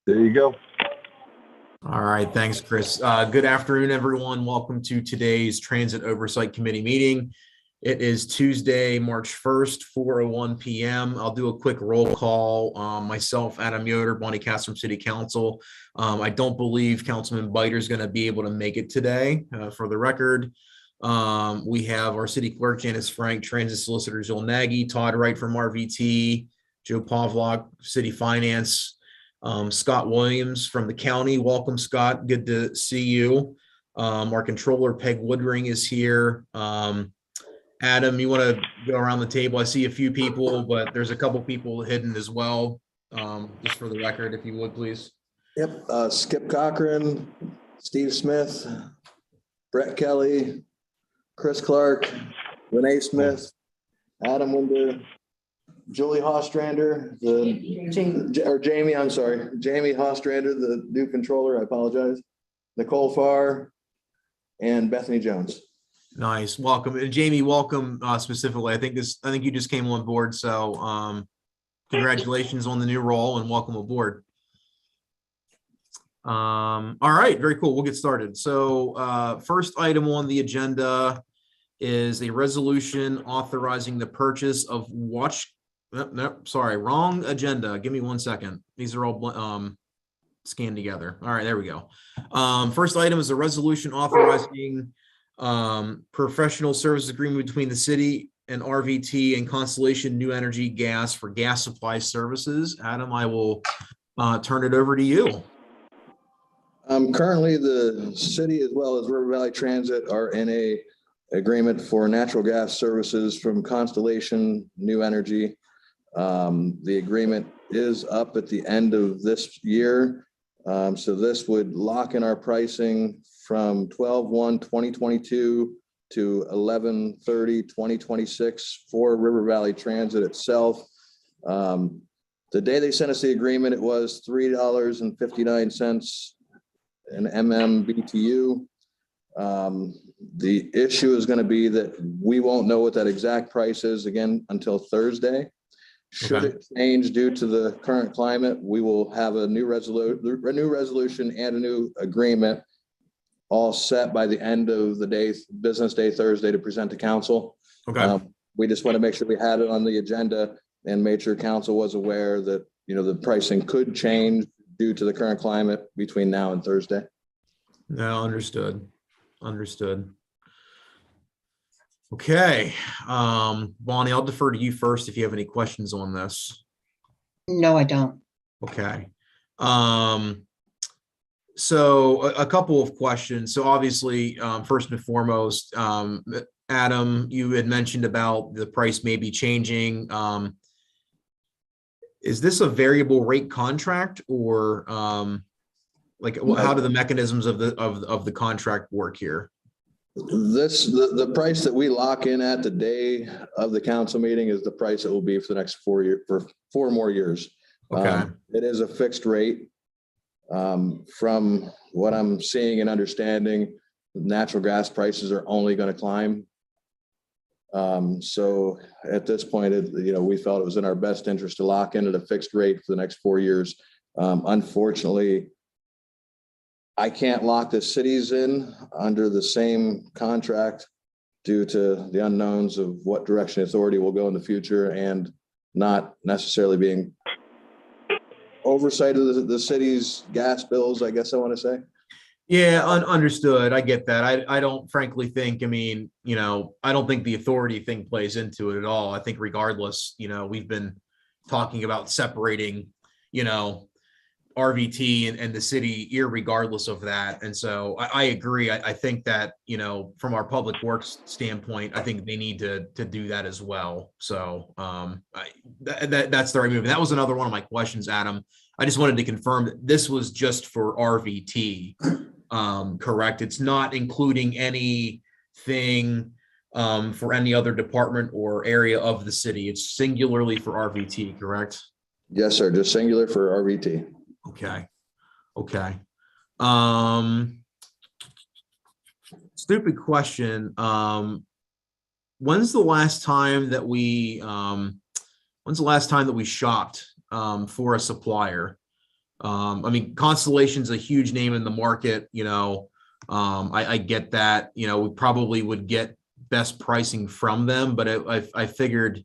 There you go. All right, thanks, Chris. Good afternoon, everyone. Welcome to today's Transit Oversight Committee meeting. It is Tuesday, March 1st, 4:01 p.m. I'll do a quick roll call. Myself, Adam Yoder, Bonnie Castrom City Council. I don't believe Councilman Biter is going to be able to make it today. For the record, we have our City Clerk, Janice Frank, Transit Solicitor, Jill Nagy, Todd Wright from RVT, Joe Pavlok, City Finance, Scott Williams from the county. Welcome, Scott. Good to see you. Our controller, Peg Woodring, is here. Adam, you want to go around the table? I see a few people, but there's a couple people hidden as well. Just for the record, if you would, please. Yep. Skip Cochran, Steve Smith, Brett Kelly, Chris Clark, Renee Smith, Adam Winder, Julie Hostrander, Jamie, I'm sorry, Jamie Hostrander, the new controller, I apologize, Nicole Farr, and Bethany Jones. Nice, welcome. And Jamie, welcome specifically. I think you just came on board, so congratulations on the new role and welcome aboard. All right, very cool. We'll get started. So first item on the agenda is a resolution authorizing the purchase of sorry, wrong agenda. Give me 1 second. These are all scanned together. All right, there we go. First item is a resolution authorizing professional service agreement between the city and RVT and Constellation New Energy Gas for gas supply services. Adam, I will turn it over to you. Currently, the city as well as River Valley Transit are in a agreement for natural gas services from Constellation New Energy. The agreement is up at the end of this year. So this would lock in our pricing from 12/1/2022 to 11/30/2026 for River Valley Transit itself. The day they sent us the agreement, it was $3.59 an MMBTU. The issue is going to be that we won't know what that exact price is again until Thursday. Should it change due to the current climate, we will have a new resolution and a new agreement all set by the end of the day, business day, Thursday, to present to council. Okay. We just want to make sure we had it on the agenda and made sure council was aware that, the pricing could change due to the current climate between now and Thursday. No, understood. Okay, Bonnie, I'll defer to you first if you have any questions on this. No, I don't. Okay. So a couple of questions. So obviously, first and foremost, Adam, you had mentioned about the price may be changing. Is this a variable rate contract or how do the mechanisms of the contract work here? The price that we lock in at the day of the council meeting is the price it will be for the next 4 years, for 4 more years. Okay. It is a fixed rate. From what I'm seeing and understanding, natural gas prices are only going to climb. So at this point, we felt it was in our best interest to lock in at a fixed rate for the next 4 years. Unfortunately, I can't lock the cities in under the same contract due to the unknowns of what direction authority will go in the future and not necessarily being oversight of the city's gas bills, I guess I want to say. Yeah, understood. I get that. I don't frankly think, I don't think the authority thing plays into it at all. I think regardless, we've been talking about separating, RVT and the city irregardless of that. And so I agree. I think that, from our public works standpoint, I think they need to do that as well. So that's the right move. And that was another one of my questions, Adam. I just wanted to confirm that this was just for RVT, correct? It's not including anything for any other department or area of the city. It's singularly for RVT, correct? Yes, sir. Just singular for RVT. Okay. Stupid question. When's the last time that we shopped for a supplier? I mean, Constellation's a huge name in the market, I get that, we probably would get best pricing from them, but I figured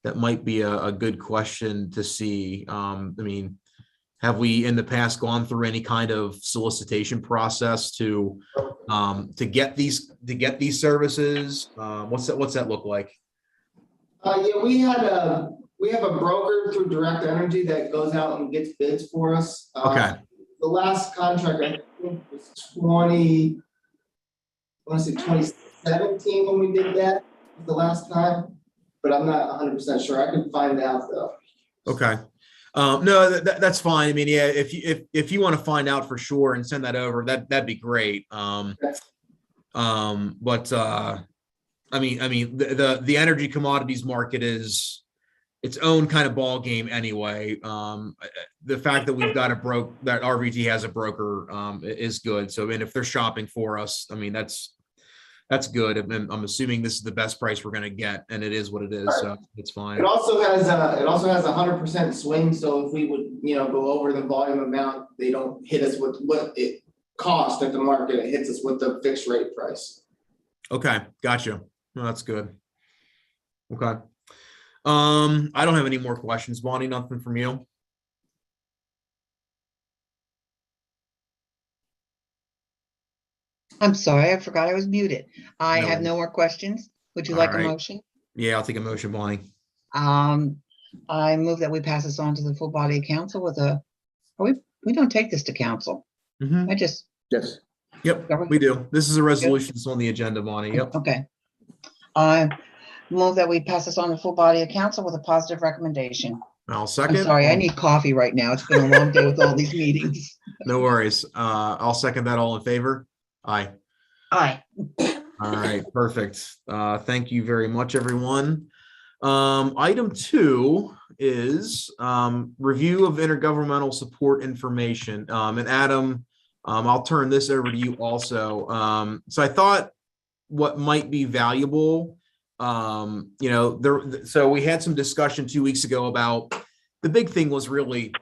that might be a good question to see. I mean, have we in the past gone through any kind of solicitation process to get these services? What's that look like? Yeah, we have a broker through Direct Energy that goes out and gets bids for us. Okay. The last contract I think was 2017 when we did that, was the last time, but I'm not 100% sure. I can find out though. Okay. No, that's fine. I mean, yeah, if you want to find out for sure and send that over, that'd be great. But I mean, the energy commodities market is its own kind of ball game anyway. The fact that we've got that RVT has a broker is good. So, I mean, if they're shopping for us, I mean, that's good. And I'm assuming this is the best price we're going to get, and it is what it is. So it's fine. It also has a 100% swing. So if we would, go over the volume amount, they don't hit us with what it costs at the market. It hits us with the fixed rate price. Okay. Gotcha. No, that's good. Okay. I don't have any more questions. Bonnie, nothing from you? I'm sorry, I forgot I was muted. I No have worries. no more questions. Would you All like a right. motion? Yeah, I'll take a motion, Bonnie. I move that we pass this on to the full body of council with we don't take this to council. Mhm. Yes. Yep, we do. This is a resolution that's on the agenda, Bonnie. Yep. Okay. I move that we pass this on to full body of council with a positive recommendation. I'll I'm second. sorry, I need coffee right now. It's been a long day with all these meetings. No worries. I'll second that. All in favor? Aye. Aye. All right, perfect. Thank you very much, everyone. Item 2 is review of intergovernmental support information. And Adam, I'll turn this over to you also. So I thought what might be valuable, so we had some discussion 2 weeks ago about the big thing was really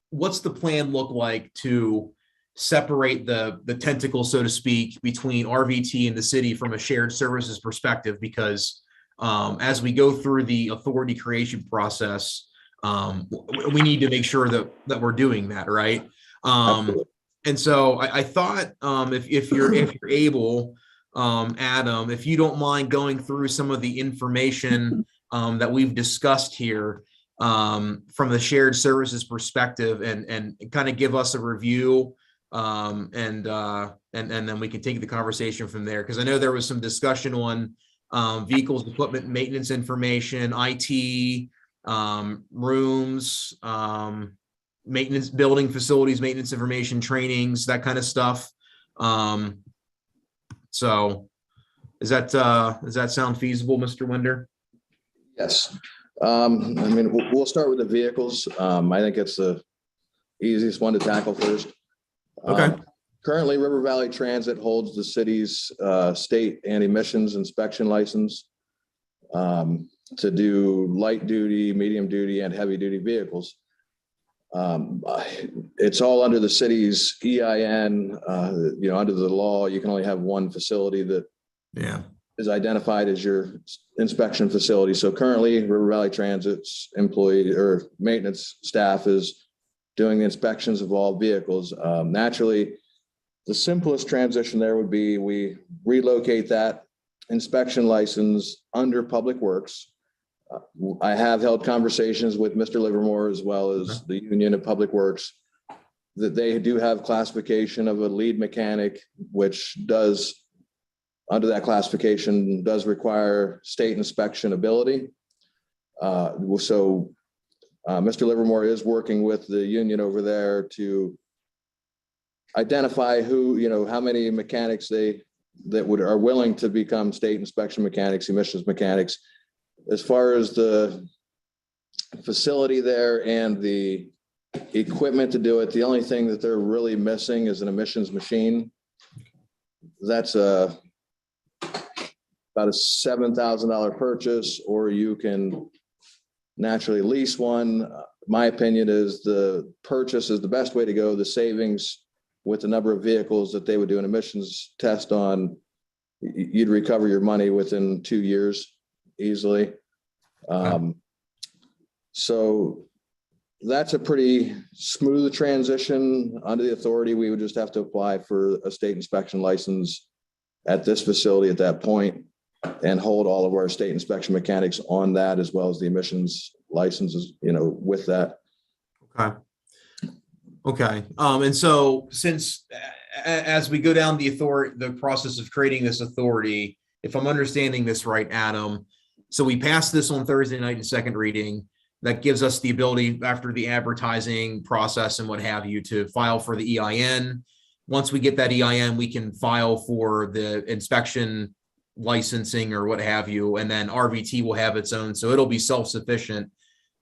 what's the plan look like to separate the tentacles, so to speak, between RVT and the city from a shared services perspective, because as we go through the authority creation process, we need to make sure that we're doing that, right? And so I thought if you're able, Adam, if you don't mind going through some of the information that we've discussed here from the shared services perspective and kind of give us a review, and then we can take the conversation from there, because I know there was some discussion on vehicles, equipment, maintenance information, IT, rooms, maintenance, building facilities, maintenance information, trainings, that kind of stuff. So does that sound feasible, Mr. Winder? Yes. I mean, we'll start with the vehicles. I think it's the easiest one to tackle first. Okay. Currently, River Valley Transit holds the city's state and emissions inspection license to do light duty, medium duty, and heavy duty vehicles. It's all under the city's EIN. Under the law, you can only have one facility that is identified as your inspection facility. So currently, River Valley Transit's employee or maintenance staff is doing the inspections of all vehicles. Naturally, the simplest transition there would be we relocate that inspection license under Public Works. I have held conversations with Mr. Livermore as well as the Union of Public Works that they do have classification of a lead mechanic, which does, under that classification, does require state inspection ability. So Mr. Livermore is working with the union over there to identify how many mechanics are willing to become state inspection mechanics, emissions mechanics. As far as the facility there and the equipment to do it, the only thing that they're really missing is an emissions machine. That's about a $7,000 purchase, or you can naturally lease one. My opinion is the purchase is the best way to go. The savings with the number of vehicles that they would do an emissions test on, you'd recover your money within 2 years easily. So that's a pretty smooth transition. Under the authority, we would just have to apply for a state inspection license at this facility at that point and hold all of our state inspection mechanics on that, as well as the emissions licenses, with that. Okay. And so since as we go down the process of creating this authority, if I'm understanding this right, Adam, so we passed this on Thursday night in second reading. That gives us the ability, after the advertising process and what have you, to file for the EIN. Once we get that EIN, we can file for the inspection licensing or what have you, and then RVT will have its own. So it'll be self-sufficient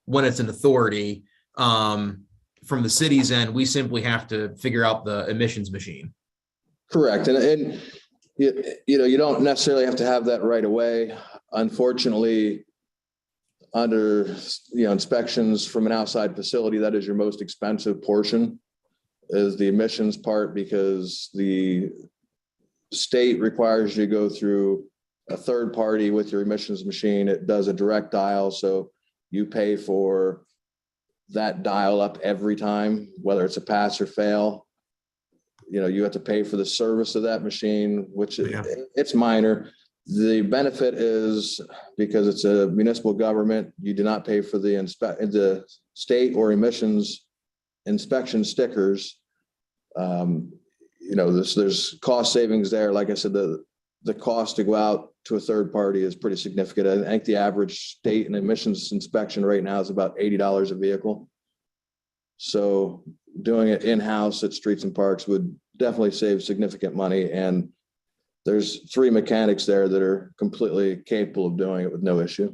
when it's an authority. From the city's end, we simply have to figure out the emissions machine. Correct. And you don't necessarily have to have that right away. Unfortunately, under inspections from an outside facility, that is your most expensive portion, is the emissions part, because the state requires you to go through a third party with your emissions machine. It does a direct dial, so you pay for that dial up every time, whether it's a pass or fail. You have to pay for the service of that machine, which it's minor. The benefit is, because it's a municipal government, you do not pay for the state or emissions inspection stickers. There's cost savings there. Like I said, the cost to go out to a third party is pretty significant. I think the average state and emissions inspection right now is about $80 a vehicle. So doing it in-house at Streets and Parks would definitely save significant money. And there's 3 mechanics there that are completely capable of doing it with no issue.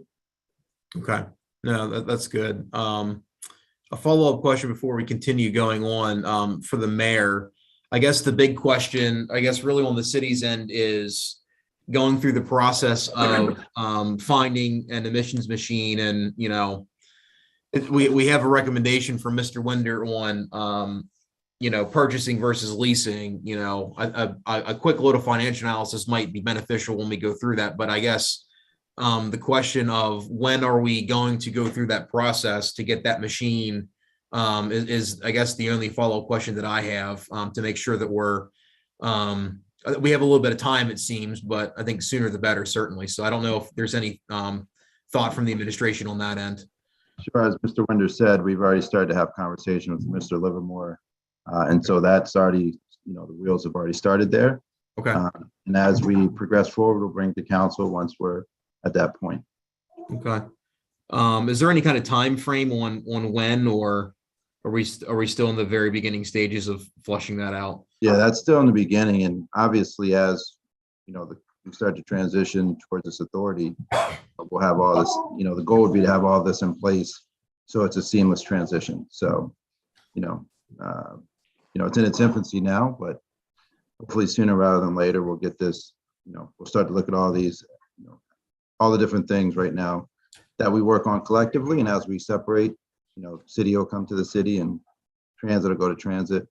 Okay. No, that's good. A follow-up question before we continue going on, for the mayor. I guess the big question, really on the city's end, is going through the process of finding an emissions machine. And, we have a recommendation from Mr. Winder on, purchasing versus leasing. A quick load of financial analysis might be beneficial when we go through that. But I guess the question of when are we going to go through that process to get that machine is I guess the only follow-up question that I have, to make sure that we have a little bit of time, it seems, but I think sooner the better, certainly. So I don't know if there's any thought from the administration on that end. Sure. As Mr. Winder said, we've already started to have conversation with Mr. Livermore. And so that's already, the wheels have already started there. Okay. And as we progress forward, we'll bring to council once we're at that point. Okay. Is there any kind of time frame on when, or are we still in the very beginning stages of flushing that out? Yeah, that's still in the beginning. And obviously, as we start to transition towards this authority, we'll have all this, the goal would be to have all this in place so it's a seamless transition. So, it's in its infancy now, but hopefully sooner rather than later, we'll get this, we'll start to look at all these, all the different things right now that we work on collectively. And as we separate, city will come to the city and transit will go to transit.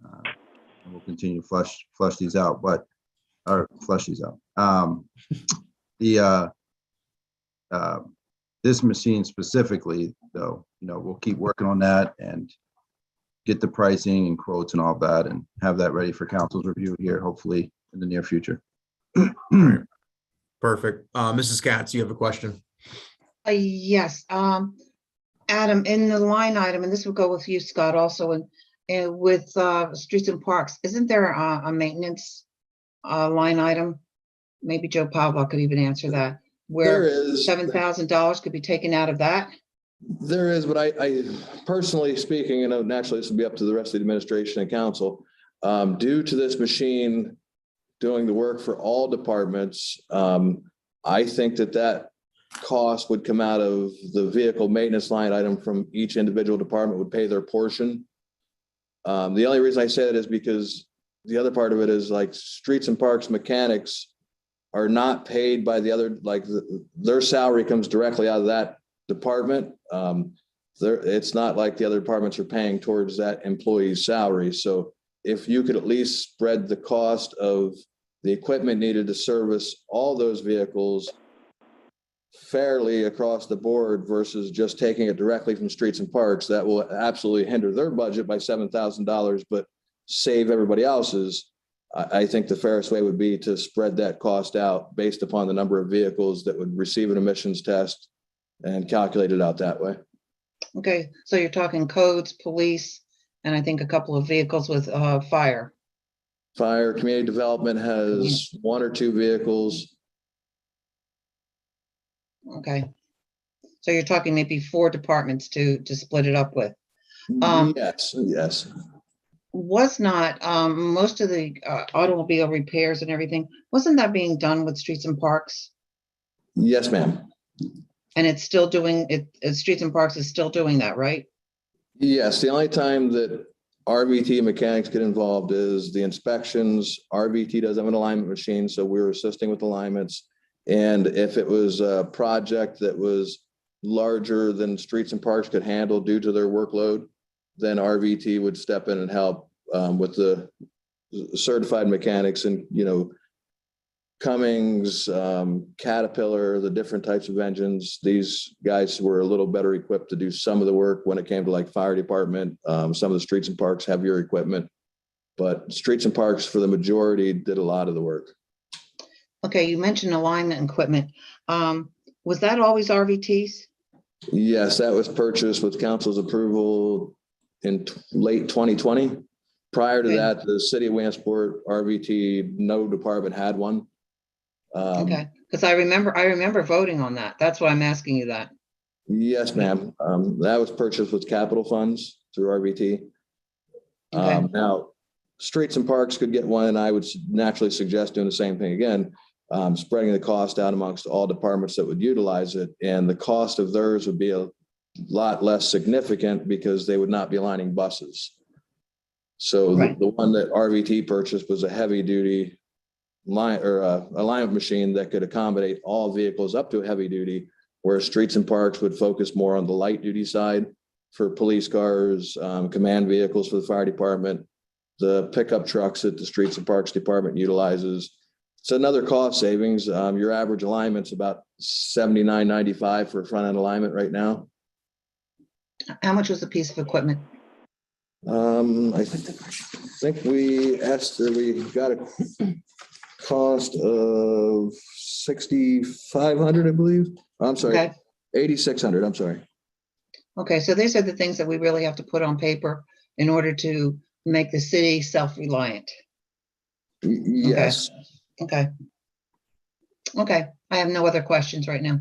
And we'll continue to flush these out, this machine specifically, though, we'll keep working on that and get the pricing and quotes and all that, and have that ready for council's review here, hopefully in the near future. Perfect. Mrs. Katz, you have a question? Yes. Adam, in the line item, and this will go with you, Scott, also, and with Streets and Parks, isn't there a maintenance line item? Maybe Joe Pavlov could even answer that, where $7,000 could be taken out of that. There is, but I personally speaking, naturally this will be up to the rest of the administration and council, due to this machine doing the work for all departments. I think that cost would come out of the vehicle maintenance line item from each individual department, would pay their portion. The only reason I say that is because the other part of it is, like, Streets and Parks mechanics are not paid by the other, like their salary comes directly out of that department. It's not like the other departments are paying towards that employee's salary. So if you could at least spread the cost of the equipment needed to service all those vehicles fairly across the board versus just taking it directly from streets and parks, that will absolutely hinder their budget by $7,000, but save everybody else's. I think the fairest way would be to spread that cost out based upon the number of vehicles that would receive an emissions test and calculate it out that way. Okay, so you're talking codes, police, and I think a couple of vehicles with fire. Fire, community development has 1 or 2 vehicles. Okay. So you're talking maybe 4 departments to split it up with. Yes. Was not most of the automobile repairs and everything, wasn't that being done with streets and parks? Yes, ma'am. And it's still doing it, streets and parks is still doing that, right? Yes, the only time that RVT mechanics get involved is the inspections. RVT does have an alignment machine, so we're assisting with alignments. And if it was a project that was larger than streets and parks could handle due to their workload, then RVT would step in and help with the certified mechanics and, Cummins, Caterpillar, the different types of engines. These guys were a little better equipped to do some of the work when it came to like fire department, some of the streets and parks, heavier equipment, but streets and parks for the majority did a lot of the work. Okay, you mentioned alignment equipment. Was that always RVTs? Yes, that was purchased with council's approval in late 2020. Prior to Okay. that, the city of Williamsport, RVT, no department had one. Okay, because I remember voting on that. That's why I'm asking you that. Yes, ma'am. That was purchased with capital funds through RVT. Okay. Now, streets and parks could get one, and I would naturally suggest doing the same thing again, spreading the cost out amongst all departments that would utilize it. And the cost of theirs would be a lot less significant because they would not be aligning buses. So Right. the one that RVT purchased was a heavy duty line or alignment machine that could accommodate all vehicles up to a heavy duty, whereas streets and parks would focus more on the light duty side for police cars, command vehicles for the fire department, the pickup trucks that the streets and parks department utilizes. It's another cost savings. Your average alignment's about $79.95 for front end alignment right now. How much was a piece of equipment? I think we got a cost of $6,500, I believe. I'm sorry, Okay. $8,600. I'm sorry. Okay, so these are the things that we really have to put on paper in order to make the city self-reliant. Yes. Okay. Okay, I have no other questions right now.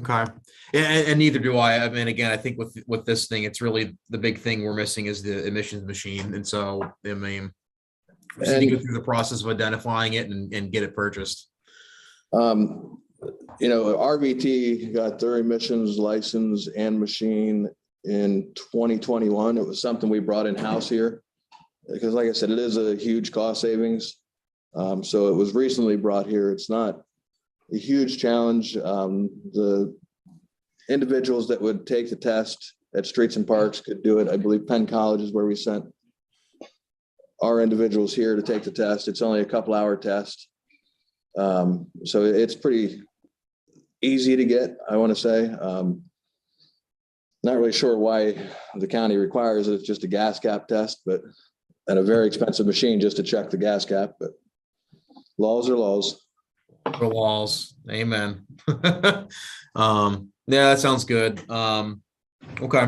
Okay. And neither do I. I mean, again, I think with this thing, it's really the big thing we're missing is the emissions machine. And so, I mean, we just need to go through the process of identifying it and get it purchased. RVT got their emissions license and machine in 2021. It was something we brought in-house here because, like I said, it is a huge cost savings. So it was recently brought here. It's not a huge challenge. The individuals that would take the test at streets and parks could do it. I believe Penn College is where we sent our individuals here to take the test. It's only a couple-hour test. So it's pretty easy to get, I want to say. Not really sure why the county requires it. It's just a gas cap test, but and a very expensive machine just to check the gas cap, but laws are laws. The walls. Amen. Yeah, that sounds good. Okay.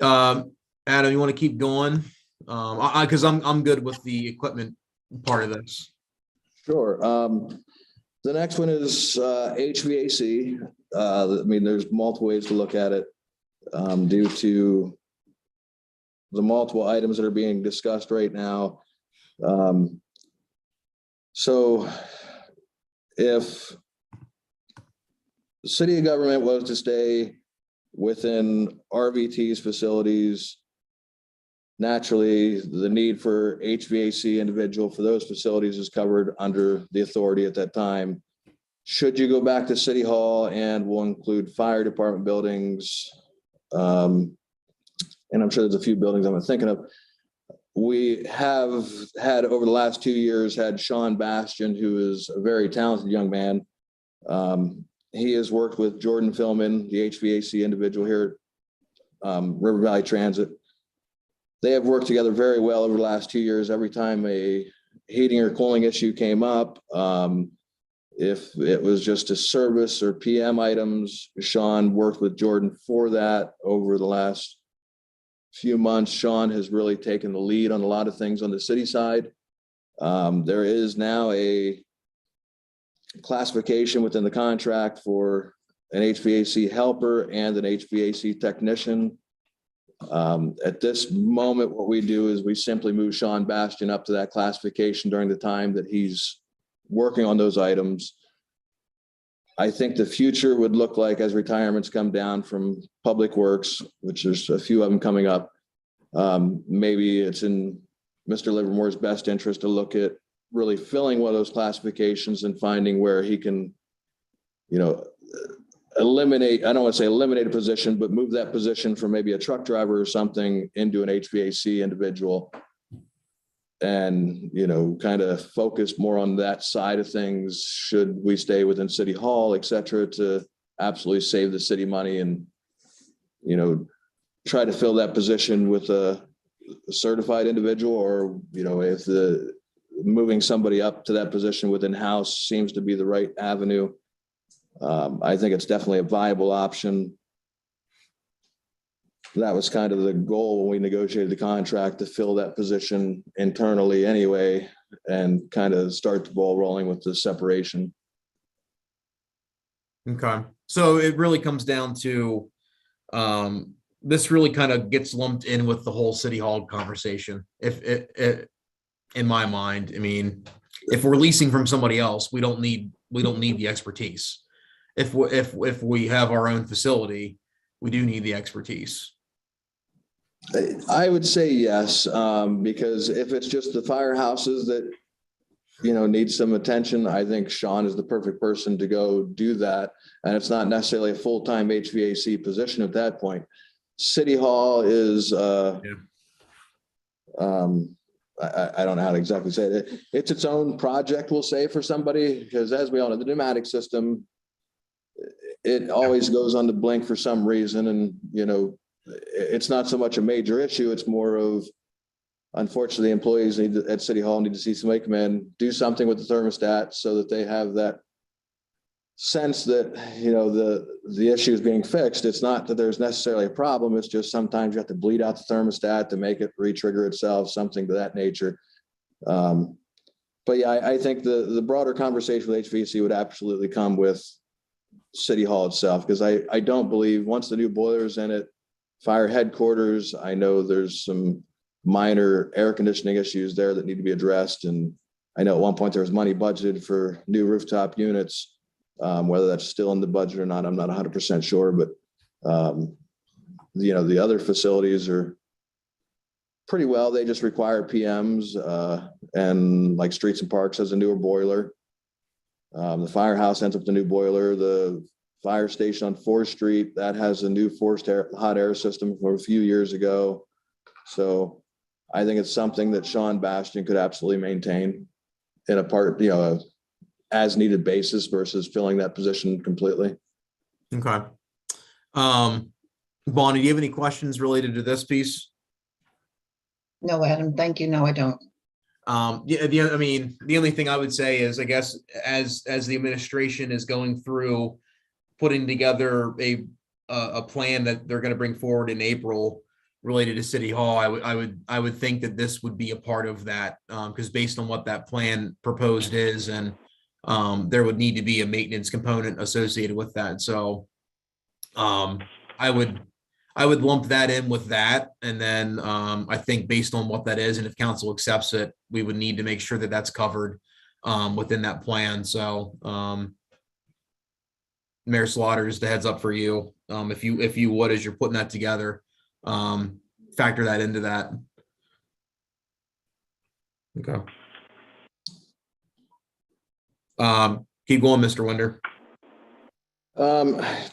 Adam, you want to keep going? Because I'm good with the equipment part of this. Sure. The next one is HVAC. I mean, there's multiple ways to look at it due to the multiple items that are being discussed right now. So if the city government was to stay within RVT's facilities, naturally, the need for HVAC individual for those facilities is covered under the authority at that time. should you go back to City Hall, and we'll include fire department buildings. And I'm sure there's a few buildings I'm thinking of. We have had over the last 2 years had Sean Bastian, who is a very talented young man. He has worked with Jordan Philman, the HVAC individual here at River Valley Transit. They have worked together very well over the last 2 years. Every time a heating or cooling issue came up, if it was just a service or PM items, Sean worked with Jordan for that over the last few months. Sean has really taken the lead on a lot of things on the city side. There is now a classification within the contract for an HVAC helper and an HVAC technician. At this moment, what we do is we simply move Sean Bastian up to that classification during the time that he's working on those items. I think the future would look like, as retirements come down from Public Works, which there's a few of them coming up, maybe it's in Mr. Livermore's best interest to look at really filling one of those classifications and finding where he can, eliminate, I don't want to say eliminate a position, but move that position from maybe a truck driver or something into an HVAC individual. And, kind of focus more on that side of things, should we stay within City Hall, et cetera, to absolutely save the city money and, try to fill that position with a certified individual, or, if the moving somebody up to that position within house seems to be the right avenue. I think it's definitely a viable option. That was kind of the goal when we negotiated the contract, to fill that position internally anyway, and kind of start the ball rolling with the separation. Okay. So it really comes down to, this really kind of gets lumped in with the whole City Hall conversation. If it, in my mind, I mean, if we're leasing from somebody else, we don't need the expertise. If we have our own facility, we do need the expertise. I would say yes, because if it's just the firehouses that, need some attention, I think Sean is the perfect person to go do that. And it's not necessarily a full-time HVAC position at that point. City Hall is, I don't know how to exactly say it. It's its own project, we'll say, for somebody, because as we all know, the pneumatic system, it always goes on the blink for some reason. And, it's not so much a major issue. It's more of, unfortunately, employees at City Hall need to see somebody come in, do something with the thermostat so that they have that sense that, the issue is being fixed. It's not that there's necessarily a problem. It's just sometimes you have to bleed out the thermostat to make it re-trigger itself, something to that nature. But yeah, I think the broader conversation with HVAC would absolutely come with City Hall itself, because I don't believe once the new boiler's in it, fire headquarters, I know there's some minor air conditioning issues there that need to be addressed. And I know at one point there was money budgeted for new rooftop units. Whether that's still in the budget or not, I'm not 100% sure, but the other facilities are pretty well. They just require PMs, and like Streets and Parks has a newer boiler. The firehouse ends up with a new boiler. The fire station on 4th Street, that has a new forced air, hot air system from a few years ago. So I think it's something that Sean Bastian could absolutely maintain in a part, as needed basis versus filling that position completely. Okay. Bonnie, do you have any questions related to this piece? No, Adam, thank you. No, I don't. Yeah, the only thing I would say is, I guess, as the administration is going through putting together a plan that they're going to bring forward in April related to City Hall, I would think that this would be a part of that, because based on what that plan proposed is, and there would need to be a maintenance component associated with that. So I would lump that in with that. And then I think based on what that is, and if council accepts it, we would need to make sure that that's covered within that plan. So Mayor Slaughter, the heads up for you. If you would, as you're putting that together, factor that into that. Okay. Keep going, Mr. Winder.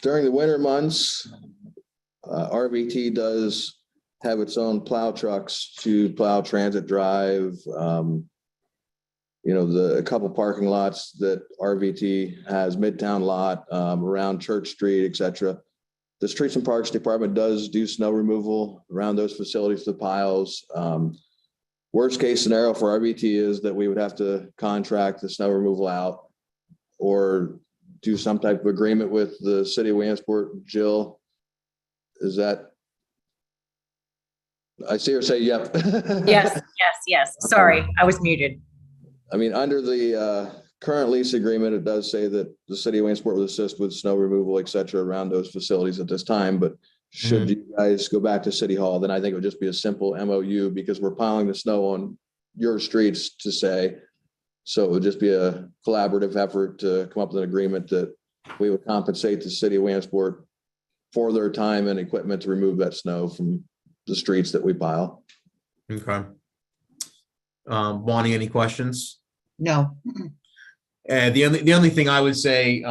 During the winter months, RVT does have its own plow trucks to plow Transit Drive. A couple parking lots that RVT has, Midtown lot, around Church Street, et cetera. The Streets and Parks Department does do snow removal around those facilities, the piles. Worst case scenario for RVT is that we would have to contract the snow removal out or do some type of agreement with the city of Williamsport. Jill, is that? I see her say, yep. Yes. Sorry, I was muted. I mean, under the current lease agreement, it does say that the city of Williamsport will assist with snow removal, et cetera, around those facilities at this time. But should you guys go back to City Hall, then I think it would just be a simple MOU, because we're piling the snow on your streets to say. So it would just be a collaborative effort to come up with an agreement that we would compensate the city of Williamsport for their time and equipment to remove that snow from the streets that we pile. Okay. Bonnie, any questions? No. The only thing I would say,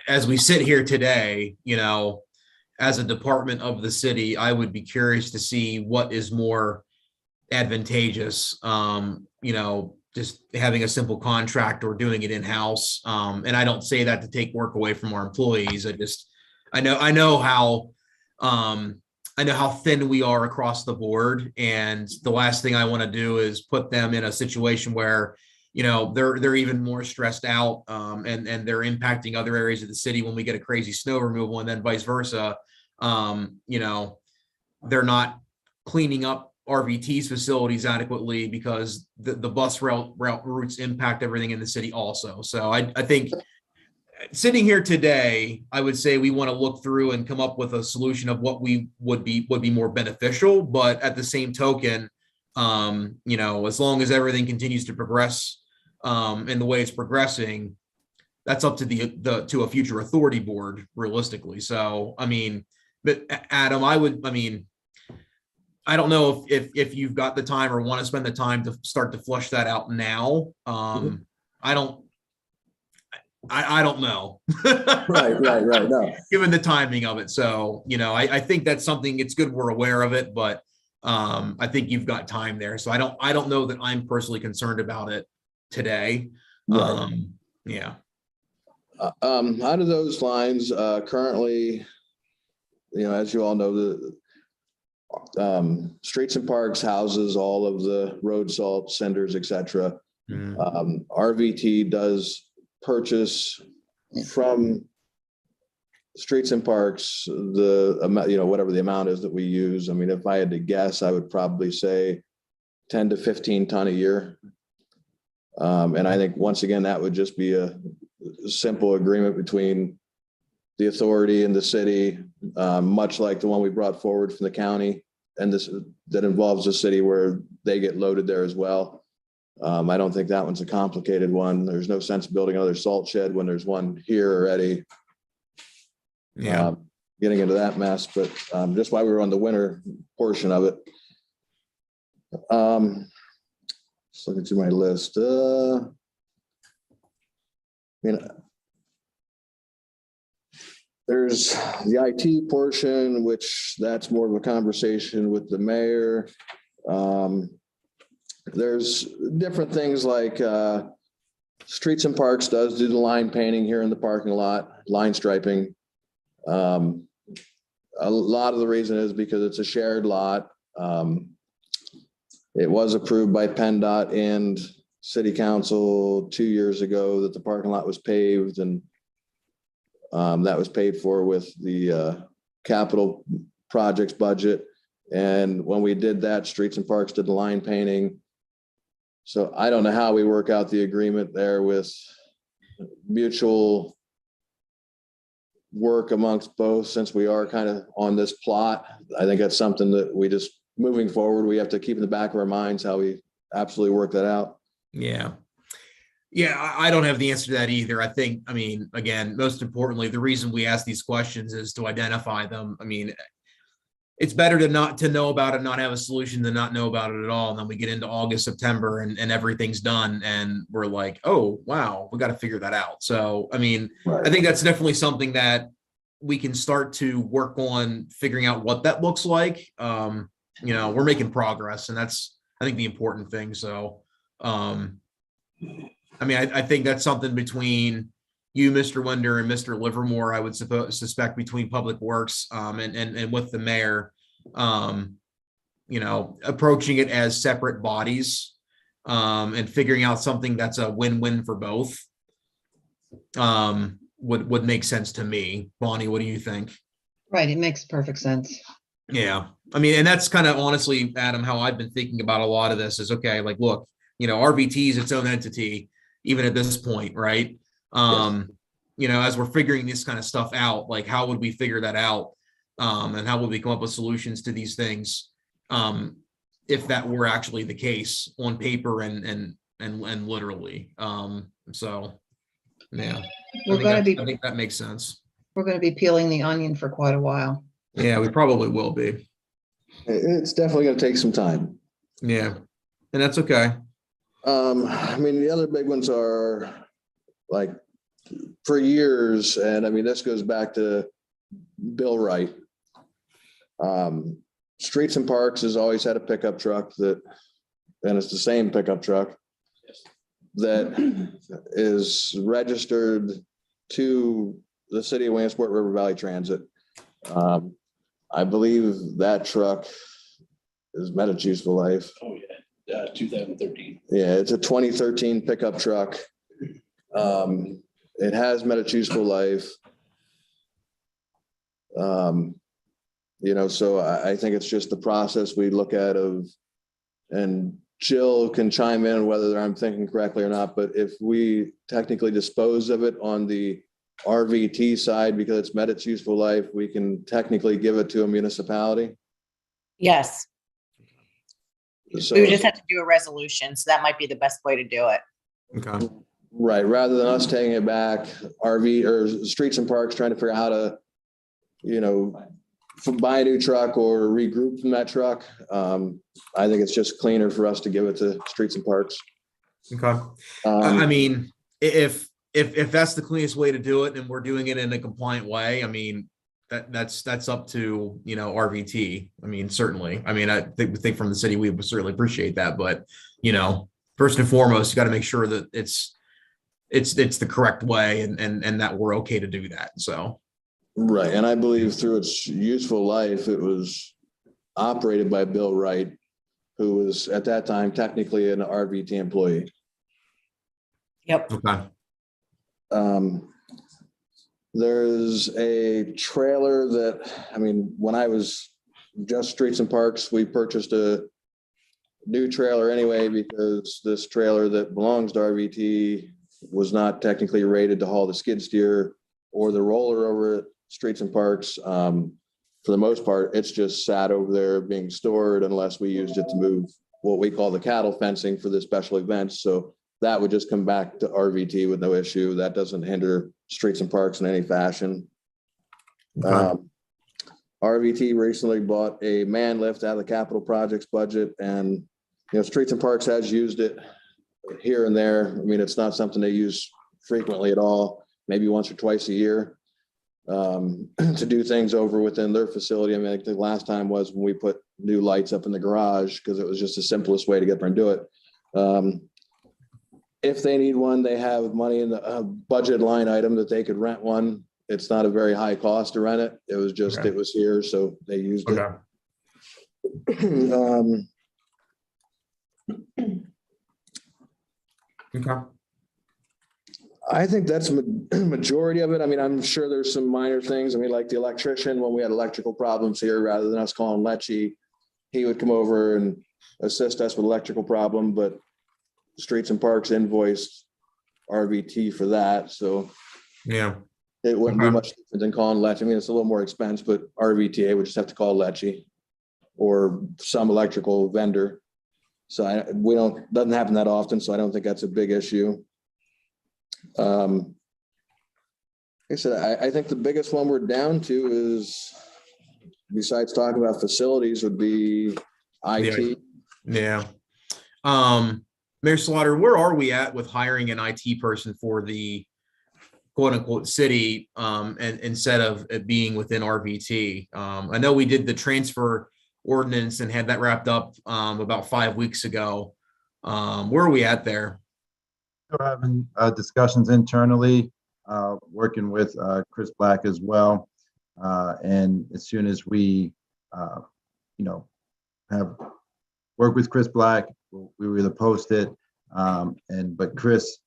as we sit here today, as a department of the city, I would be curious to see what is more advantageous, just having a simple contract or doing it in-house. And I don't say that to take work away from our employees. I know how thin we are across the board. And the last thing I want to do is put them in a situation where, they're even more stressed out, and they're impacting other areas of the city when we get a crazy snow removal, and then vice versa. They're not cleaning up RVT's facilities adequately because the bus routes impact everything in the city also. So I think sitting here today, I would say we want to look through and come up with a solution of what would be more beneficial. But at the same token, as long as everything continues to progress in the way it's progressing, that's up to to a future authority board, realistically. So, but Adam, I don't know if you've got the time or want to spend the time to start to flush that out now. I don't know. Right. No. Given the timing of it. So, I think that's something, it's good we're aware of it, but I think you've got time there. So I don't know that I'm personally concerned about it today. Right. Yeah. Out of those lines, currently, as you all know, the Streets and Parks houses all of the road salt, cinders, et cetera. RVT does purchase from Streets and Parks the amount, whatever the amount is that we use. If I had to guess, I would probably say 10 to 15 ton a year. And I think once again, that would just be a simple agreement between the authority and the city, much like the one we brought forward from the county, and that involves the city where they get loaded there as well. I don't think that one's a complicated one. There's no sense building another salt shed when there's one here already. Yeah. Getting into that mess, but just why we were on the winter portion of it. Just looking through my list. There's the IT portion, which that's more of a conversation with the mayor. There's different things like Streets and Parks does do the line painting here in the parking lot, line striping. A lot of the reason is because it's a shared lot. It was approved by PennDOT and City Council 2 years ago that the parking lot was paved, and that was paid for with the capital projects budget. And when we did that, Streets and Parks did the line painting. So I don't know how we work out the agreement there with mutual work amongst both, since we are kind of on this plot. I think that's something that we just, moving forward, we have to keep in the back of our minds how we absolutely work that out. Yeah. I don't have the answer to that either. I think, again, most importantly, the reason we ask these questions is to identify them. it's better to not to know about it, not have a solution than not know about it at all. And then we get into August, September and everything's done. And we're like, oh, wow, we got to figure that out. So, I mean, I think that's definitely something that we can start to work on figuring out what that looks like. We're making progress, and that's, I think, the important thing. So, I think that's something between you, Mr. Winder, and Mr. Livermore, I would suspect between Public Works and with the mayor, approaching it as separate bodies and figuring out something that's a win-win for both would make sense to me. Bonnie, what do you think? Right, it makes perfect sense. Yeah. And that's kind of honestly, Adam, how I've been thinking about a lot of this is, okay, like, look, RVT is its own entity, even at this point, right? As we're figuring this kind of stuff out, like, how would we figure that out? And how would we come up with solutions to these things? If that were actually the case on paper and literally. So yeah, I think that makes sense. We're going to be peeling the onion for quite a while. Yeah, we probably will be. It's definitely going to take some time. Yeah, and that's okay. The other big ones are like for years, and this goes back to Bill Wright. Streets and Parks has always had a pickup truck and it's the same pickup truck that is registered to the city of Williamsport River Valley Transit. I believe that truck is met its useful life. Oh, yeah. 2013. Yeah, it's a 2013 pickup truck. It has met its useful life. So I think it's just the process we look at and Jill can chime in whether I'm thinking correctly or not, but if we technically dispose of it on the RVT side because it's met its useful life, we can technically give it to a municipality. Yes, So, we would just have to do a resolution. So that might be the best way to do it. Okay. right, rather than us taking it back, RV or Streets and Parks trying to figure out how to, buy a new truck or regroup from that truck. I think it's just cleaner for us to give it to Streets and Parks. Okay. If that's the cleanest way to do it and we're doing it in a compliant way, that's up to, RVT. Certainly. I think from the city, we would certainly appreciate that, but, first and foremost, you got to make sure that it's the correct way and that we're okay to do that. So. Right. And I believe through its useful life, it was operated by Bill Wright, who was at that time technically an RVT employee. Yep. Okay. There's a trailer that, when I was just Streets and Parks, we purchased a new trailer anyway, because this trailer that belongs to RVT was not technically rated to haul the skid steer or the roller over at Streets and Parks. For the most part, it's just sat over there being stored unless we used it to move what we call the cattle fencing for the special events. So that would just come back to RVT with no issue. That doesn't hinder Streets and Parks in any fashion. Okay. RVT recently bought a man lift out of the capital projects budget, and Streets and Parks has used it here and there. It's not something they use frequently at all, maybe once or twice a year, to do things over within their facility. I think the last time was when we put new lights up in the garage, because it was just the simplest way to get there and do it. If they need one, they have money in the budget line item that they could rent one. It's not a very high cost to rent it. It was just, Okay. It was here, so they used it. Okay. I think that's a majority of it. I'm sure there's some minor things. Like the electrician, when we had electrical problems here, rather than us calling Lecce, he would come over and assist us with electrical problem, but Streets and Parks invoiced RVT for that. So Yeah. it wouldn't be Okay. much different than calling Lecce. It's a little more expense, but RVTA would just have to call Lecce or some electrical vendor. So doesn't happen that often. So I don't think that's a big issue. Like I said, I think the biggest one we're down to is besides talking about facilities would be IT. Yeah. Mayor Slaughter, where are we at with hiring an IT person for the quote unquote city, and instead of it being within RVT? I know we did the transfer ordinance and had that wrapped up about 5 weeks ago. Where are we at there? We're having discussions internally, working with Chris Black as well. And as soon as we, have worked with Chris Black, we will either post it. But Chris,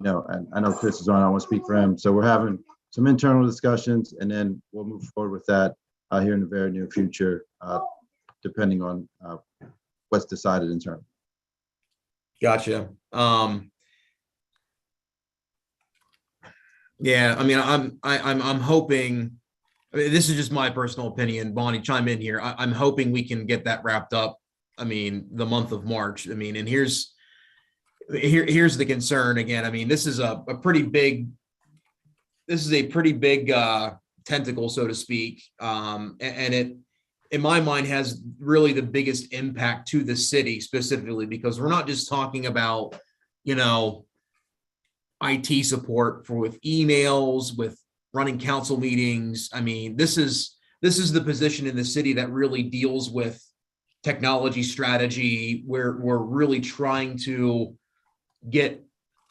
and I know Chris is on, I want to speak for him. So we're having some internal discussions, and then we'll move forward with that here in the very near future, depending on what's decided internally. Gotcha. Yeah, I mean, I'm hoping, I mean, this is just my personal opinion. Bonnie, chime in here. I'm hoping we can get that wrapped up. I mean, the month of March. I mean, and here's the concern again. I mean, this is a pretty big tentacle, so to speak. And it, in my mind, has really the biggest impact to the city specifically, because we're not just talking about, IT support with emails, with running council meetings. I mean, this is the position in the city that really deals with technology strategy, where we're really trying to get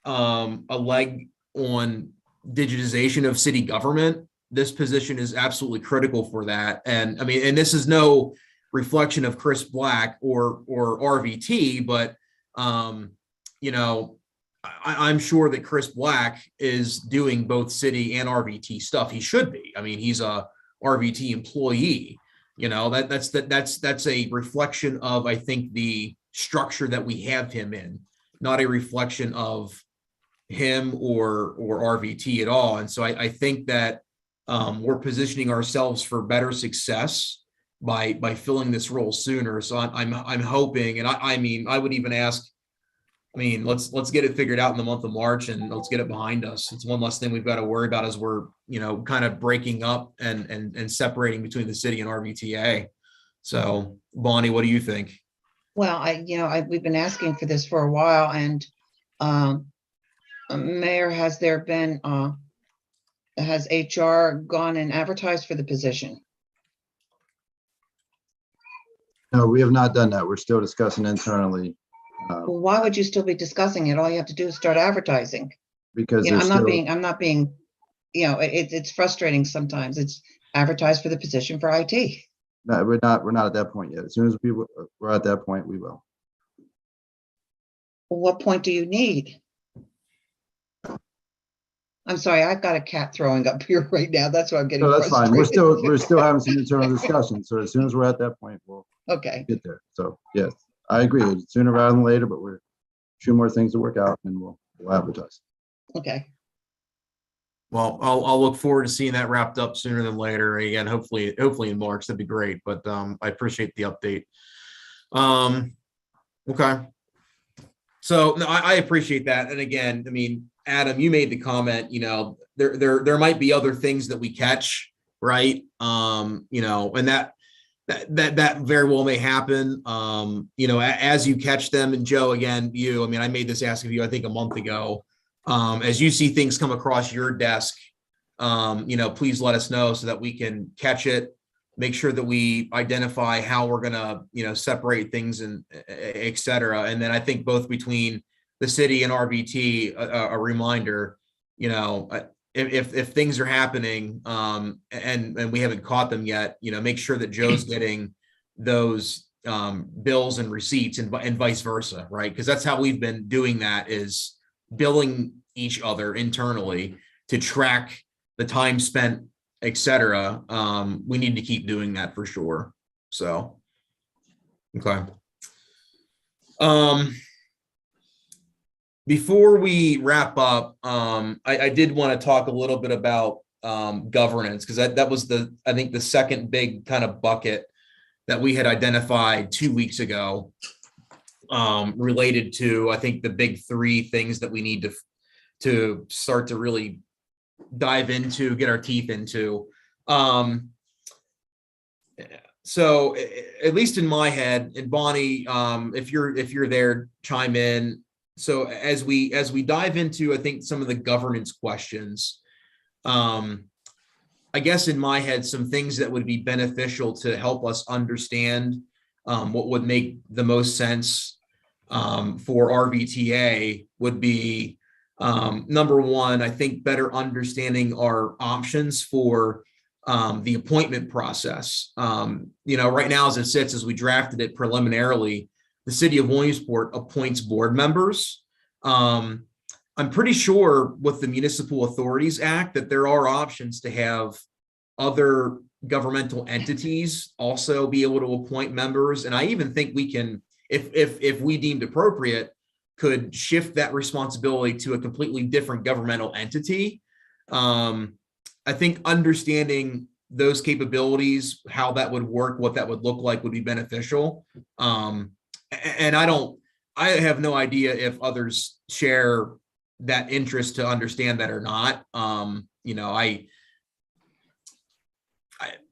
a leg on digitization of city government. This position is absolutely critical for that. And I mean, and this is no reflection of Chris Black or RVT, but I'm sure that Chris Black is doing both city and RVT stuff. He should be. I mean, he's a RVT employee. That's a reflection of, I think, the structure that we have him in, not a reflection of him or RVT at all. And so I think that we're positioning ourselves for better success by filling this role sooner. So I'm hoping, and I mean, I would even ask, I mean, let's get it figured out in the month of March, and let's get it behind us. It's one less thing we've got to worry about as we're, kind of breaking up and separating between the city and RVTA. So, Bonnie, what do you think? Well, we've been asking for this for a while, and Mayor, has HR gone and advertised for the position? No, we have not done that. We're still discussing internally. Well, why would you still be discussing it? All you have to do is start advertising. Because I'm not being, it's frustrating sometimes. It's advertised for the position for IT. No, we're not at that point yet. As soon as we're at that point, we will. What point do you need? I'm sorry, I've got a cat throwing up here right now. That's why I'm getting No, that's fine. frustrated. We're still having some internal discussions. So as soon as we're at that point, we'll Okay. get there. So yes, I agree. Sooner rather than later, but we're a few more things to work out, and we'll advertise. Okay. Well, I'll look forward to seeing that wrapped up sooner than later. Again, hopefully in March, that'd be great. But I appreciate the update. Okay. So no, I appreciate that. And again, I mean, Adam, you made the comment, there might be other things that we catch, right? And that very well may happen. As you catch them. And Joe, again, I made this ask of you, I think, a month ago. As you see things come across your desk, please let us know so that we can catch it, make sure that we identify how we're going to, separate things and et cetera. And then I think both between the city and RVT, a reminder, if things are happening and we haven't caught them yet, make sure that Joe's getting those bills and receipts and vice versa, right? Because that's how we've been doing that, is billing each other internally to track the time spent, et cetera. We need to keep doing that for sure. So, okay. Before we wrap up, I did want to talk a little bit about governance, because that was I think the second big kind of bucket that we had identified 2 weeks ago, related to, I think, the big three things that we need to start to really dive into, get our teeth into. So at least in my head, and Bonnie, if you're there, chime in. So as we dive into, I think, some of the governance questions, I guess in my head, some things that would be beneficial to help us understand what would make the most sense for RVTA would be number one, I think better understanding our options for the appointment process. Right now, as it sits, as we drafted it preliminarily, the city of Williamsport appoints board members. I'm pretty sure with the Municipal Authorities Act that there are options to have other governmental entities also be able to appoint members. And I even think we can, if we deemed appropriate, could shift that responsibility to a completely different governmental entity. I think understanding those capabilities, how that would work, what that would look like would be beneficial. And I have no idea if others share that interest to understand that or not. I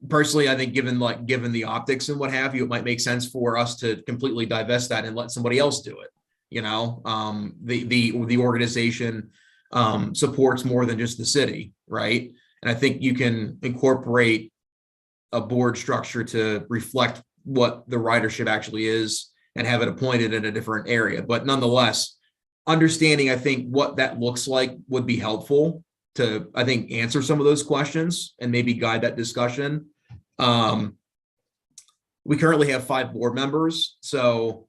personally, I think given the optics and what have you, it might make sense for us to completely divest that and let somebody else do it. The organization supports more than just the city, right? And I think you can incorporate a board structure to reflect what the ridership actually is and have it appointed in a different area. But nonetheless, understanding, I think, what that looks like would be helpful to, I think, answer some of those questions and maybe guide that discussion. We currently have 5 board members. So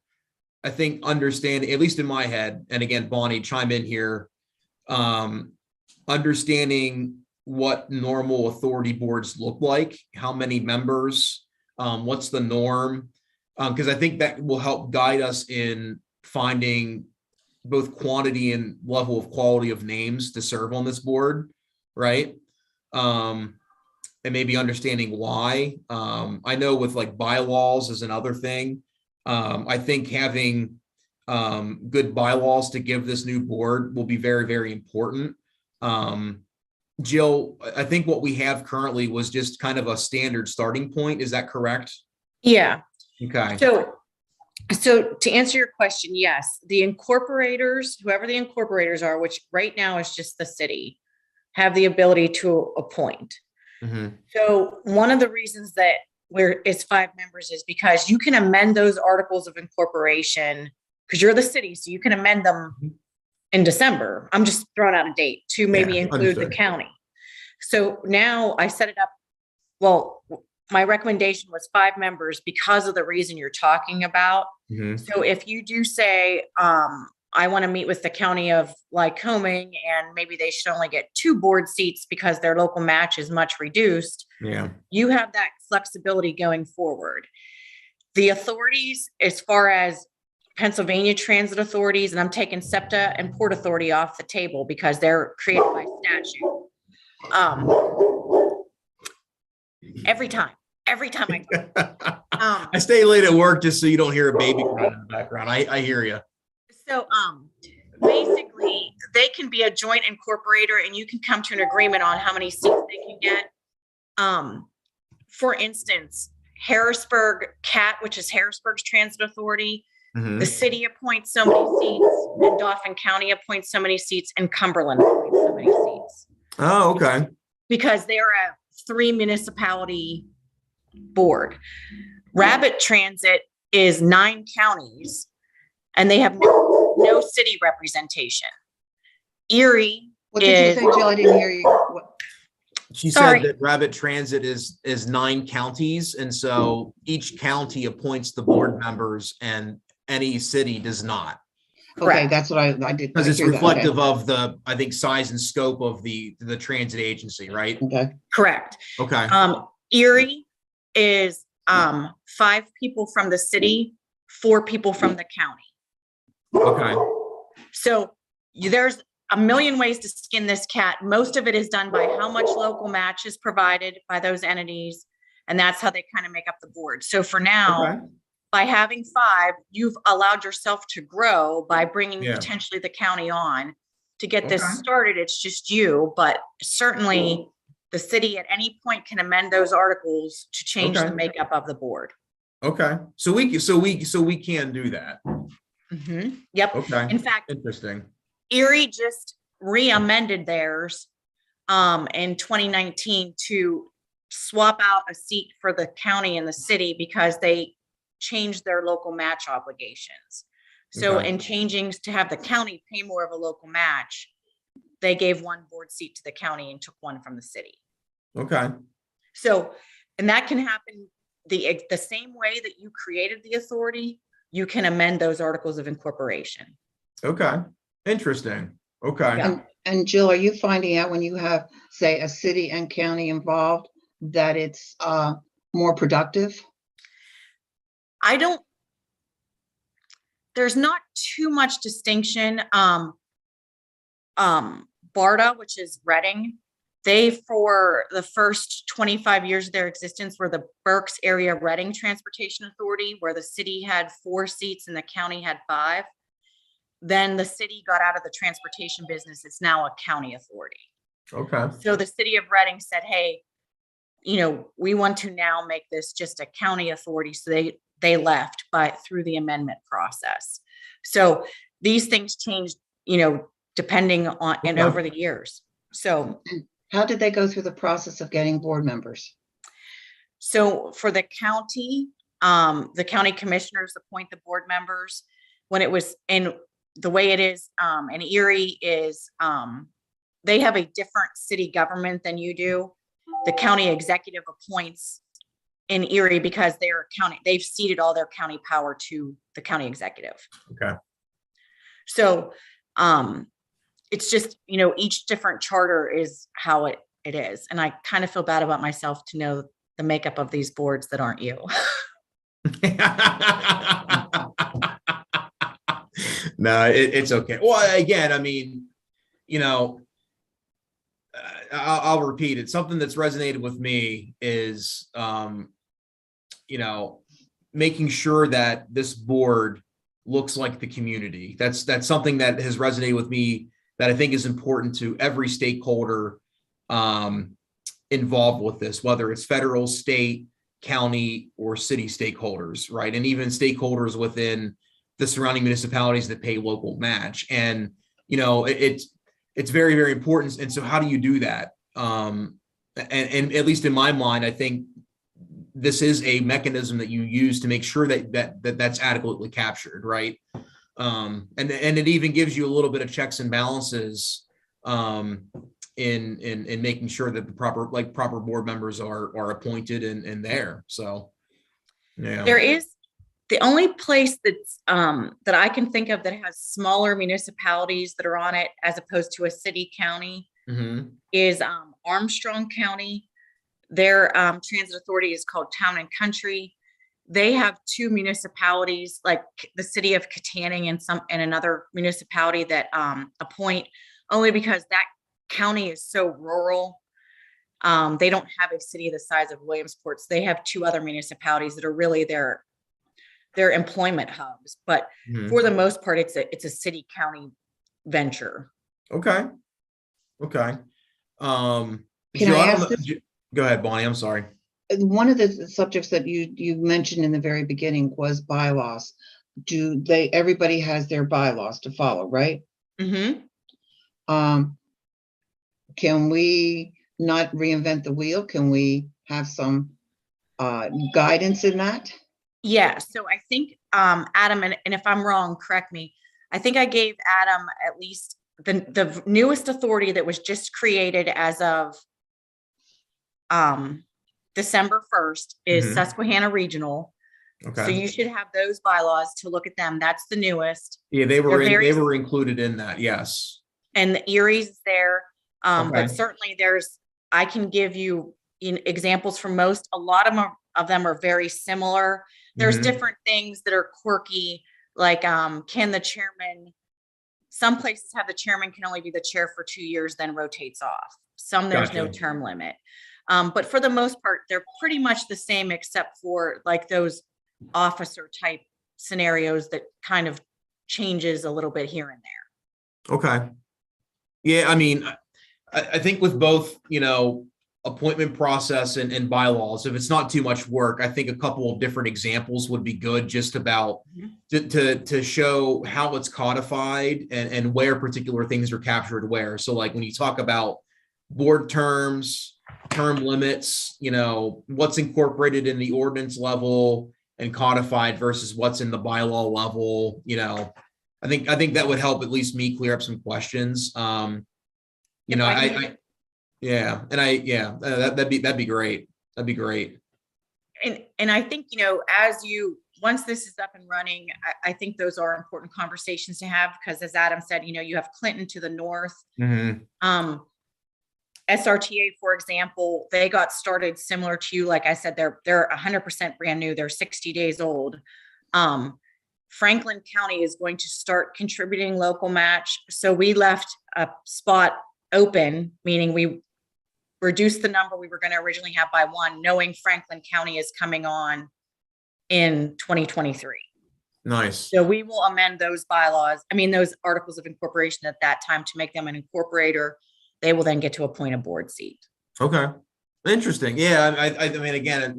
I think understanding, at least in my head, and again, Bonnie, chime in here, understanding what normal authority boards look like, how many members, what's the norm, because I think that will help guide us in finding both quantity and level of quality of names to serve on this board, right? And maybe understanding why. I know with like bylaws is another thing. I think having good bylaws to give this new board will be very, very important. Jill, I think what we have currently was just kind of a standard starting point. Is that correct? Yeah. Okay. So to answer your question, yes, the incorporators, whoever the incorporators are, which right now is just the city, have the ability to appoint. Mm-hmm. So one of the reasons that it's 5 members is because you can amend those articles of incorporation because you're the city, so you can amend them in December. I'm just throwing out a date to maybe include the county. So now I set it up. Well, my recommendation was 5 members because of the reason you're talking about. Mm-hmm. So if you do say, I want to meet with the county of Lycoming and maybe they should only get 2 board seats because their local match is much reduced. Yeah. You have that flexibility going forward. The authorities, as far as Pennsylvania transit authorities, and I'm taking SEPTA and Port Authority off the table because they're created by statute. Every time I stay late at work just so you don't hear a baby crying in the background. I hear you. So basically they can be a joint incorporator and you can come to an agreement on how many seats they can get. For instance, Harrisburg CAT, which is Harrisburg's transit authority, Mm-hmm. the city appoints so many seats and Dauphin County appoints so many seats and Cumberland appoints so many seats. Oh, okay. Because they're a 3 municipality board. Rabbit Transit is 9 counties and they have no city representation. Erie What did you say, Jill? I didn't hear you. What? She Sorry. said that Rabbit Transit is 9 counties, and so each county appoints the board members, and any city does not. Okay, Correct. that's what I did. Because it's hear that, okay. reflective of the, I think, size and scope of the transit agency, right? Okay, Correct. Okay. Erie is 5 people from the city, 4 people from the county. Okay. So there's a million ways to skin this cat. Most of it is done by how much local match is provided by those entities. And that's how they kind of make up the board. So for now, Okay. by having 5, you've allowed yourself to grow by bringing Yeah. potentially the county on to get this Okay. started. It's just you, but certainly the city at any point can amend those articles to change the Okay. makeup of the board. Okay, so we can do that. Yep. Okay, In fact, interesting. Erie just re-amended theirs in 2019 to swap out a seat for the county and the city because they changed their local match obligations. So Okay. in changing to have the county pay more of a local match, they gave one board seat to the county and took one from the city. Okay, So, and that can happen the same way that you created the authority, you can amend those articles of incorporation. okay, interesting. Okay. Yeah. And Jill, are you finding out when you have, say, a city and county involved, that it's more productive? There's not too much distinction. BARDA, which is Reading, they, for the first 25 years of their existence, were the Berks Area Reading Transportation Authority, where the city had 4 seats and the county had 5. Then the city got out of the transportation business. It's now a county authority. Okay. So the city of Reading said, hey, we want to now make this just a county authority. So they left through the amendment process. So these things changed, depending on and over the years. So How did they go through the process of getting board members? So for the county commissioners appoint the board members. When it was in the way it is, in Erie is, they have a different city government than you do. The county executive appoints in Erie because they've ceded all their county power to the county executive. Okay. So, it's just, each different charter is how it is. And I kind of feel bad about myself to know the makeup of these boards that aren't you. No, it's okay. Well, again, I mean, I'll repeat it. Something that's resonated with me is, making sure that this board looks like the community. That's something that has resonated with me that I think is important to every stakeholder involved with this, whether it's federal, state, county, or city stakeholders, right? And even stakeholders within the surrounding municipalities that pay local match. And, it's very, very important. And so how do you do that? And at least in my mind, I think this is a mechanism that you use to make sure that's adequately captured, right? And it even gives you a little bit of checks and balances in making sure that the proper board members are appointed and there. So, yeah. There is the only place that's that I can think of that has smaller municipalities that are on it as opposed to a city county is Armstrong County. Their transit authority is called Town and Country. They have 2 municipalities, like the city of Katanning and another municipality that appoint, only because that county is so rural. They don't have a city the size of Williamsport. So they have 2 other municipalities that are really their employment hubs. But for the most part, it's a city county venture. Okay. Can Joe, I ask this? Go ahead, Bonnie. I'm sorry. One of the subjects that you mentioned in the very beginning was bylaws. Everybody has their bylaws to follow, right? Can we not reinvent the wheel? Can we have some guidance in that? Yeah, so I think Adam, and if I'm wrong, correct me. I think I gave Adam at least the newest authority that was just created as of December 1st is Susquehanna Regional. Okay. So you should have those bylaws to look at them. That's the newest. Yeah, they were included in that. Yes. And the Erie's there. Okay. But certainly I can give you examples from most. A lot of them are very similar. There's different things that are quirky, like can the chairman, some places have the chairman can only be the chair for 2 years, then rotates off. Some there's no term limit. But for the most part, they're pretty much the same, except for like those officer type scenarios that kind of changes a little bit here and there. Okay. Yeah, I mean, I think with both, appointment process and bylaws, if it's not too much work, I think a couple of different examples would be good, just about to show how it's codified and where particular things are captured where. So like when you talk about board terms, term limits, what's incorporated in the ordinance level and codified versus what's in the bylaw level, I think that would help at least me clear up some questions. That'd be great. That'd be great. And I think, once this is up and running, I think those are important conversations to have, because as Adam said, you have Clinton to the north. Mm-hmm. SRTA, for example, they got started similar to you. Like I said, they're 100% brand new. They're 60 days old. Franklin County is going to start contributing local match. So we left a spot open, meaning we reduced the number we were going to originally have by 1, knowing Franklin County is coming on in 2023. Nice. So we will amend those those articles of incorporation at that time to make them an incorporator. They will then get to appoint a board seat. Okay. Interesting. Yeah. I mean, again,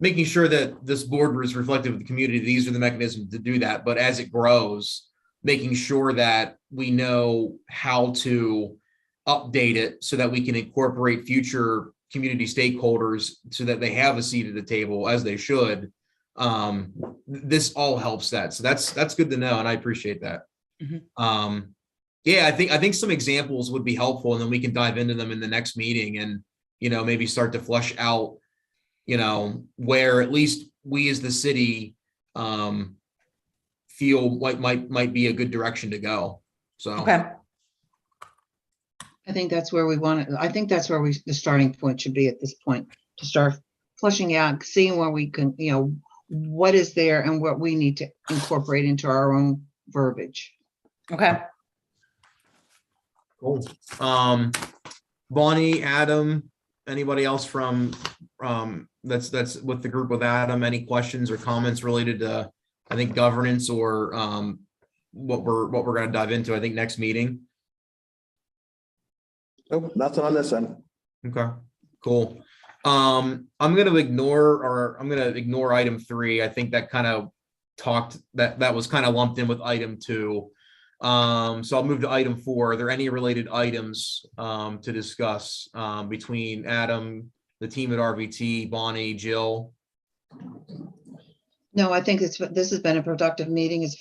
making sure that this board is reflective of the community. These are the mechanisms to do that. But as it grows, making sure that we know how to update it so that we can incorporate future community stakeholders so that they have a seat at the table, as they should. This all helps that. So that's good to know. And I appreciate that. Mm-hmm. I think some examples would be helpful, and then we can dive into them in the next meeting and, maybe start to flesh out, where at least we as the city feel like might be a good direction to go. So. Okay. I think that's where the starting point should be at this point, to start flushing out, seeing where we can, what is there and what we need to incorporate into our own verbiage. Okay. Cool. Bonnie, Adam, anybody else from that's with the group with Adam? Any questions or comments related to, I think, governance or what we're going to dive into, I think, next meeting? Nope, nothing on this end. Okay, cool. I'm going to ignore item 3. I think that kind of that was kind of lumped in with item 2. So I'll move to item 4. Are there any related items to discuss between Adam, the team at RVT, Bonnie, Jill? No, I think this has been a productive meeting as far